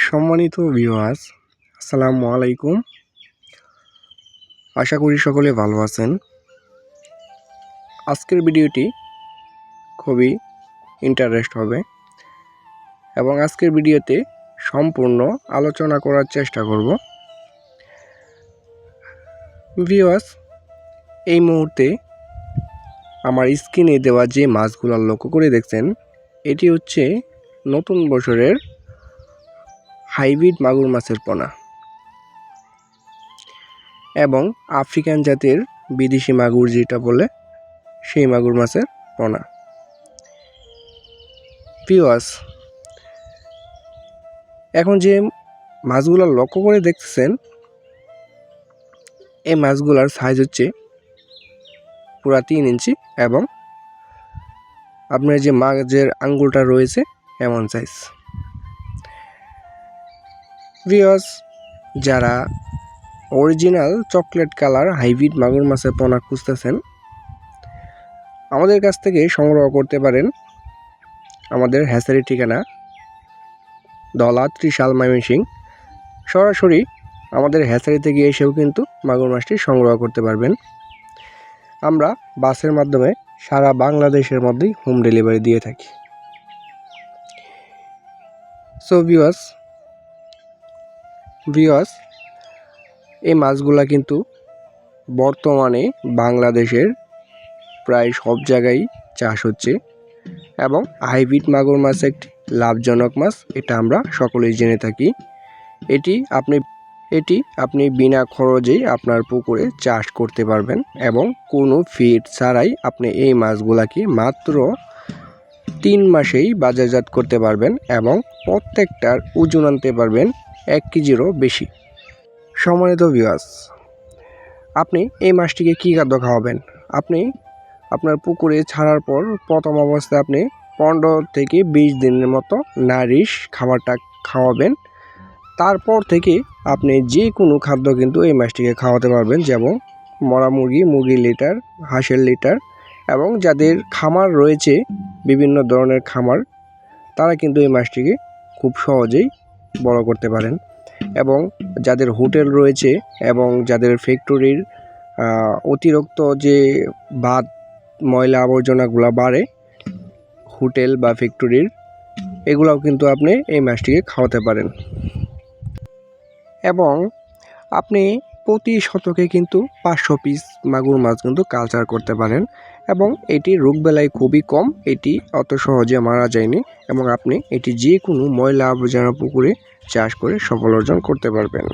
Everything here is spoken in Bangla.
সম্মানিত ভিউয়ার্স, আসসালামু আলাইকুম। আশা করি সকলে ভালো আছেন। আজকের ভিডিওটি খুবই ইন্টারেস্ট হবে এবং আজকের ভিডিওতে সম্পূর্ণ আলোচনা করার চেষ্টা করব। ভিউয়ার্স, এই মুহূর্তে আমার স্ক্রিনে দেওয়া যে মাছগুলো লক্ষ্য করে দেখছেন, এটি হচ্ছে নতুন বছরের হাইব্রিড মাগুর মাছের পোনা এবং আফ্রিকান জাতের বিদেশি মাগুর যেটা বলে সেই মাগুর মাছের পোনা। ভিউয়ার্স, এখন যে মাছগুলো লক্ষ্য করে দেখতেছেন, এই মাছগুলার সাইজ হচ্ছে পুরা 3 ইঞ্চি এবং আপনার যে মাছের আঙ্গুলটা রয়েছে এমন সাইজ। ভিউয়ার্স, যারা অরিজিনাল চকলেট কালার হাইব্রিড মাগুর মাছের পোনা খুঁজতেছেন, আমাদের কাছ থেকে সংগ্রহ করতে পারেন। আমাদের হ্যাচারির ঠিকানা দলা ত্রিশাল ময়মনসিংহ। সরাসরি আমাদের হ্যাচারি থেকে এসেও কিন্তু মাগুর মাছটি সংগ্রহ করতে পারবেন। আমরা বাসের মাধ্যমে সারা বাংলাদেশের মধ্যেই হোম ডেলিভারি দিয়ে থাকি। সো ভিউয়ার্স, এই মাছগুলা কিন্তু বর্তমানে বাংলাদেশের প্রায় সব জায়গায় চাষ হচ্ছে এবং হাইব্রিড মাগুর মাছ একটি লাভজনক মাছ, এটা আমরা সকলেই জেনে থাকি। এটি আপনি বিনা খরচেই আপনার পুকুরে চাষ করতে পারবেন এবং কোনো ফিড ছাড়াই আপনি এই মাছগুলাকে মাত্র 3 মাসেই বাজারজাত করতে পারবেন এবং প্রত্যেকটার ওজন আনতে পারবেন 1 কেজিরও বেশি। সম্মানিত ভিউয়ার্স, আপনি এই মাছটিকে কী খাদ্য খাওয়াবেন? আপনি আপনার পুকুরে ছাড়ার পর প্রথম অবস্থায় আপনি 15 থেকে 20 দিনের মতো নারিশ খাবারটা খাওয়াবেন। তারপর থেকে আপনি যে কোনো খাদ্য কিন্তু এই মাছটিকে খাওয়াতে পারবেন, যেমন মরা মুরগির লিটার, হাঁসের লিটার এবং যাদের খামার রয়েছে বিভিন্ন ধরনের খামার, তারা কিন্তু এই মাছটিকে খুব সহজেই বড় করতে পারেন। এবং যাদের হোটেল রয়েছে এবং যাদের ফ্যাক্টরির অতিরিক্ত যে বাদ ময়লা আবর্জনাগুলো বাড়ে হোটেল বা ফ্যাক্টরির, এগুলাও কিন্তু আপনি এই মাছটিকে খাওয়াতে পারেন। এবং আপনি প্রতি শতকে কিন্তু 500 পিস মাগুর মাছ কিন্তু কালচার করতে পারেন এবং এটি রোগবেলায় খুবই কম, এটি অত সহজে মারা যায়নি এবং আপনি এটি যে কোনো ময়লা আবর্জনা পুকুরে চাষ করে সফল অর্জন করতে পারবেন।